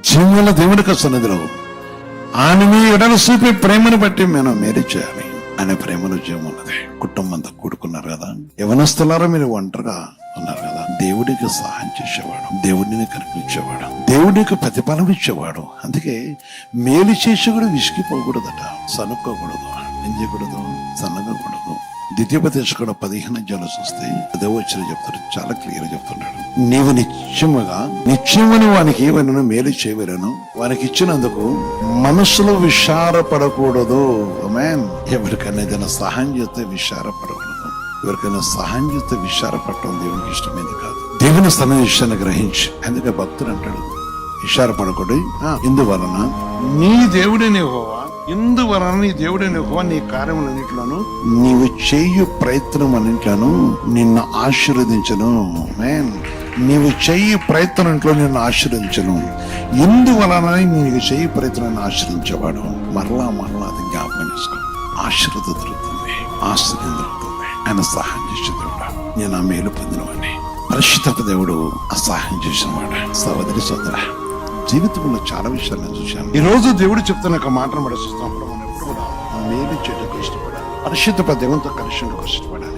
జీవముల దేవుడికి సన్నిధిలో ఆయన మీ ఎడల చూపే ప్రేమను బట్టి మనం మేలు చేయాలి. ఆయన ప్రేమలో జీవం ఉన్నది. కుటుంబంతో కూడుకున్నారు కదా, యవనస్తులారా మీరు ఒంటరిగా ఉన్నారు కదా, దేవుడికి సహాయం చేసేవాడు, దేవుడిని కనిపించేవాడు, దేవుడికి ప్రతిఫలం ఇచ్చేవాడు. అందుకే మేలు చేసేవాడు విసిగిపోకూడదట, సనుక్కోకూడదు, నింజకూడదు, సన్నగకూడదు. ద్వితీయోపదేశకుడు 15 అధ్యాయాలు చూస్తే అదే వచ్చిన చెప్తాడు, చాలా క్లియర్ చెప్తున్నాడు. నీవు నిత్యమును వానికి ఏమైనా మేలు చేయవలను, వానికి ఇచ్చినందుకు మనసులో విచారపడకూడదు. ఆమేన్. ఎవరికైనా ఏదైనా సహాయం చేస్తే విచారపడకూడదు. ఎవరికైనా సహాయం చేస్తే విచారపడటం దేవునికి ఇష్టమైంది కాదు. దేవుని స్థానం విషయాన్ని గ్రహించి, అందుకే భక్తుడు అంటాడు విచారపడకూడదు. ఇందువలన నీ దేవుడిని యెహోవా, ఇందువలన నీ దేవుడిని యెహోవా నీ కార్యములన్నిటిలోను నీవు చేయు ప్రయత్నం అన్నింటిలోను నిన్ను ఆశీర్వదించను. నీవు చెయ్యి ప్రయత్నంలో నిన్ను ఆశీర్వదించను. ఇందువలన నీవు చెయ్యి ప్రయత్నాన్ని ఆశ్రయించేవాడు మరలా అది జ్ఞాపకం చేసుకో. ఆశీర్వద దొరుకుతుంది, ఆశ్రయం దొరుకుతుంది. ఆయన సహాయం చేసే దేవుడు. నేను ఆ మేలు పొందినవాడిని. పరిశుద్ధత దేవుడు ఆ సహాయం చేసినవాడు. సోదరి సోదర, జీవితంలో చాలా విషయాలు నేను చూశాను. ఈ రోజు దేవుడు చెప్తున్న ఒక మాటను మనం చూస్తున్నప్పుడు మనం ఎప్పుడు కూడా మేలు చేయడానికి ఇష్టపడాలి, పరిశుద్ధ దేవునితో కలిసి ఇష్టపడాలి.